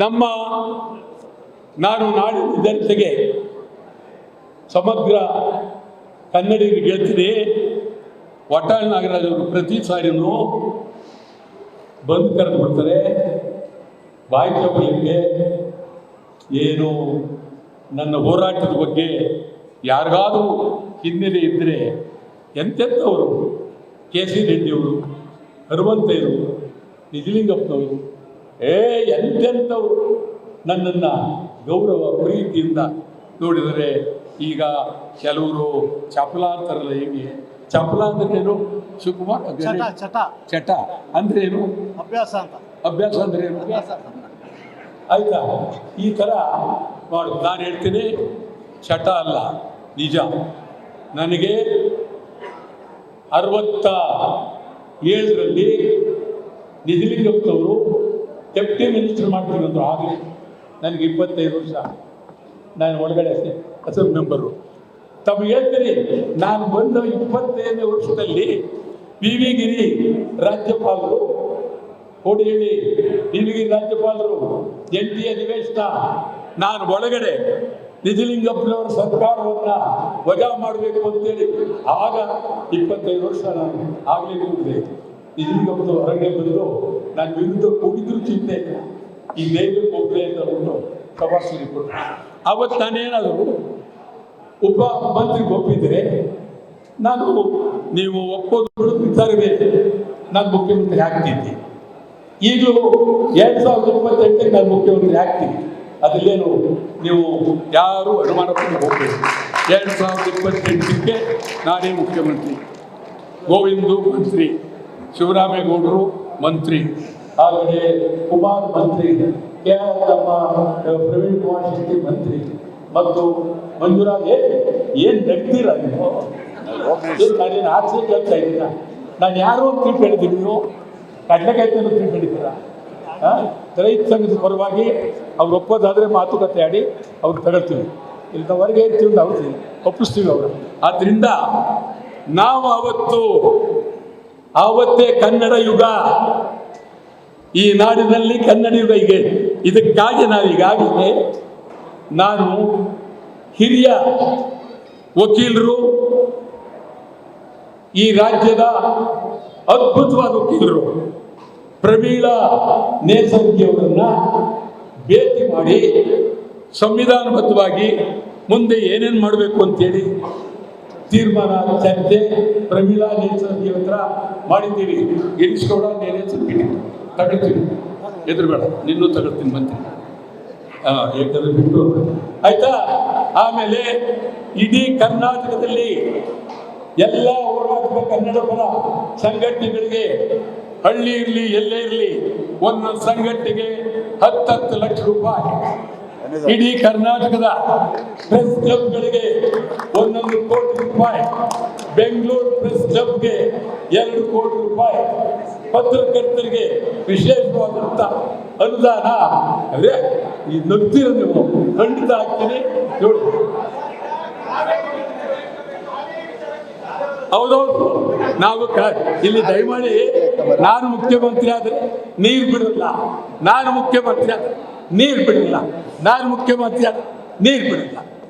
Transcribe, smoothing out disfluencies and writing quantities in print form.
ನಮ್ಮ ನಾನು ನಾಡಿನ ಜನತೆಗೆ ಸಮಗ್ರ ಕನ್ನಡಿಗರಿಗೆ ಹೇಳ್ತೀನಿ, ವಟಾಳ್ ನಾಗರಾಜ್ ಅವರು ಪ್ರತಿ ಸಾರಿನೂ ಬಂದು ಕರೆದು ಬಿಡ್ತಾರೆ. ಬಾಯಿ ಚಪ್ಪಲಿಗೆ ಏನು ನನ್ನ ಹೋರಾಟದ ಬಗ್ಗೆ ಯಾರಿಗಾದರೂ ಹಿನ್ನೆಲೆ ಇದ್ದರೆ ಎಂತೆಂಥವರು, ಕೆ ಸಿ ರೆಡ್ಡಿಯವರು, ಹನುಮಂತಯ್ಯರು, ನಿಜಲಿಂಗಪ್ಪನವರು, ಎಂತೆಂಥವರು ನನ್ನನ್ನು ಗೌರವ ಪ್ರೀತಿಯಿಂದ ನೋಡಿದರೆ. ಈಗ ಕೆಲವರು ಚಪಲ ಅಂತಾರಲ್ಲ, ಹೇಗೆ ಚಪಲ ಅಂದ್ರೇನು ಶಿವಕುಮಾರ್? ಚಟ ಅಂದ್ರೆ ಏನು? ಅಭ್ಯಾಸ ಅಂತ. ಅಭ್ಯಾಸ ಅಂದ್ರೆ ಏನು? ಆಯ್ತಾ? ಈ ಥರ ಮಾಡು. ನಾನು ಹೇಳ್ತೀನಿ, ಚಟ ಅಲ್ಲ, ನಿಜ. ನನಗೆ 67ರಲ್ಲಿ ನಿಜಲಿಂಗಪ್ಪನವರು ಡೆಪ್ಟಿ ಮಿನಿಸ್ಟರ್ ಮಾಡ್ತೀನಿ ಅಂದರು. ಆಗಲಿ ನನಗೆ 25 ವರ್ಷ, ನಾನು ಒಳಗಡೆ ಅಸೆಂಬ್ಲಿ ಮೆಂಬರು. ತಮಗೆ ಹೇಳ್ತೀನಿ, ನಾನು ಬಂದ 25ನೇ ವರ್ಷದಲ್ಲಿ ವಿ ವಿ ಗಿರಿ ರಾಜ್ಯಪಾಲರು, ಕೋಡಿಹಳ್ಳಿ ವಿ ವಿ ಗಿರಿ ರಾಜ್ಯಪಾಲರು ಜಂಟಿ ಅಧಿವೇಶನ, ನಾನು ಒಳಗಡೆ ನಿಜಲಿಂಗಪ್ಪನವರ ಸರ್ಕಾರವನ್ನು ವಜಾ ಮಾಡಬೇಕು ಅಂತೇಳಿ ಆಗ 25 ವರ್ಷ ನಾನು ಆಗಲೇ ಕೂಡಿದೆ. ನಿಜಲಿಂಗಪ್ಪನವರು ಹೊರಗಡೆ ಬಂದು ನಾನು ವಿರುದ್ಧ ಕೂಗಿದ್ರು ಚಿಂತೆ ಇಲ್ಲ, ಈ ದೇವರು ಒಬ್ಬರೇ ಅಂತ ಒಂದು ಶಬಾಷ್ ಕೊಟ್ಟರು. ಆವತ್ತು ನಾನೇನಾದರೂ ಉಪ ಮಂತ್ರಿಗೆ ಒಪ್ಪಿದರೆ, ನಾನು ನೀವು ಒಪ್ಪೋದು ವಿಚಾರವೇ, ನಾನು ಮುಖ್ಯಮಂತ್ರಿ ಆಗ್ತಿದ್ದೆ. ಈಗಲೂ 2028ಕ್ಕೆ ನಾನು ಮುಖ್ಯಮಂತ್ರಿ ಆಗ್ತೀನಿ. ಅದರಲ್ಲೇನು ನೀವು ಯಾರು ಅನುಮಾನ ಪಟ್ಟು ಹೋಗಬೇಕು. 2028ಕ್ಕೆ ನಾನೇ ಮುಖ್ಯಮಂತ್ರಿ, ಗೋವಿಂದು ಮಂತ್ರಿ, ಶಿವರಾಮೇಗೌಡರು ಮಂತ್ರಿ, ಹಾಗೆ ಕುಮಾರ್ ಮಂತ್ರಿ, ನಮ್ಮ ಪ್ರವೀಣ್ ಕುಮಾರ್ ಶೆಟ್ಟಿ ಮಂತ್ರಿ, ಮತ್ತು ಮಂಜುರಾಜ್. ಏನು ನಗ್ತೀರ ನೀವು? ನಾನೇನು ಆಚೆ ಕೇಳ್ತಾ ಇದ್ದೀನ? ನಾನು ಯಾರು ಅಂತ ತಿಳ್ಕೊಂಡಿದ್ದೀನಿ? ನೀವು ಕಡ್ಲೆಕಾಯ್ತೇನೋ ತಿಳ್ಕೊಂಡಿದ್ದೀರಾ? ರೈತ ಸಂಘದ ಪರವಾಗಿ ಅವ್ರು ಒಪ್ಪೋದಾದರೆ ಮಾತುಕತೆ ಆಡಿ ಅವ್ರು ತಗೊಳ್ತೀವಿ, ಇಲ್ಲದವರೆಗೆ ತಿಂದು ಅವ್ರು ಒಪ್ಪಿಸ್ತೀವಿ ಅವರು. ಆದ್ದರಿಂದ ನಾವು ಆವತ್ತೇ ಕನ್ನಡ ಯುಗ, ಈ ನಾಡಿನಲ್ಲಿ ಕನ್ನಡ ಯುಗ. ಈಗ ಇದಕ್ಕಾಗಿ ನಾವೀಗಾಗಲೇ ನಾನು ಹಿರಿಯ ವಕೀಲರು, ಈ ರಾಜ್ಯದ ಅದ್ಭುತವಾದ ವಕೀಲರು ಪ್ರಮೀಳಾ ನೇಸರ್ಗಿಯವರನ್ನ ಭೇಟಿ ಮಾಡಿ ಸಂವಿಧಾನಬದ್ಧವಾಗಿ ಮುಂದೆ ಏನೇನು ಮಾಡಬೇಕು ಅಂತೇಳಿ ತೀರ್ಮಾನ, ಚರ್ಚೆ ಪ್ರಮೀಳಾ ನೇಸರ್ಗಿ ಹತ್ರ ಮಾಡಿದ್ದೀವಿ. ಗಿರೀಶ್ಗೌಡ ನೇಸರ್ಗಿ ತಗೊಳ್ತೀವಿ, ಎದುರುಬೇಡ, ನಿನ್ನೂ ತಗೊಳ್ತೀನಿ ಮಂತ್ರಿ, ಏಕಂದ್ರೆ ಬಿಟ್ಟು ಆಯ್ತಾ. ಆಮೇಲೆ ಇಡೀ ಕರ್ನಾಟಕದಲ್ಲಿ ಎಲ್ಲ ಹೋರಾಟದ ಕನ್ನಡ ಪರ ಸಂಘಟನೆಗಳಿಗೆ, ಹಳ್ಳಿ ಇರಲಿ ಎಲ್ಲೇ ಇರಲಿ, ಒಂದೊಂದು ಸಂಘಟನೆಗೆ 10 ಲಕ್ಷ ರೂಪಾಯಿ, ಇಡೀ ಕರ್ನಾಟಕದ ಪ್ರೆಸ್ ಕ್ಲಬ್ಗಳಿಗೆ 1 ಕೋಟಿ ರೂಪಾಯಿ, ಬೆಂಗಳೂರು ಪ್ರೆಸ್ ಕ್ಲಬ್ಗೆ 2 ಕೋಟಿ ರೂಪಾಯಿ, ಪತ್ರಕರ್ತರಿಗೆ ವಿಶೇಷವಾದಂಥ ಅನುದಾನ. ಅದೇ ಈ ನಗ್ತೀರ ನೀವು, ಖಂಡಿತ ಹಾಕ್ತೀನಿ ನೋಡಿ. ಹೌದೌದು, ನಾವು ಇಲ್ಲಿ ದಯಮಾಡಿ, ನಾನು ಮುಖ್ಯಮಂತ್ರಿ ಆದರೆ ನೀರು ಬಿಡಲ್ಲ, ನಾನು ಮುಖ್ಯಮಂತ್ರಿ ಆದರೆ ನೀರು ಬಿಡಲ್ಲ, ನಾನು ಮುಖ್ಯಮಂತ್ರಿ ಆದರೆ ನೀರು ಬಿಡಲ್ಲ.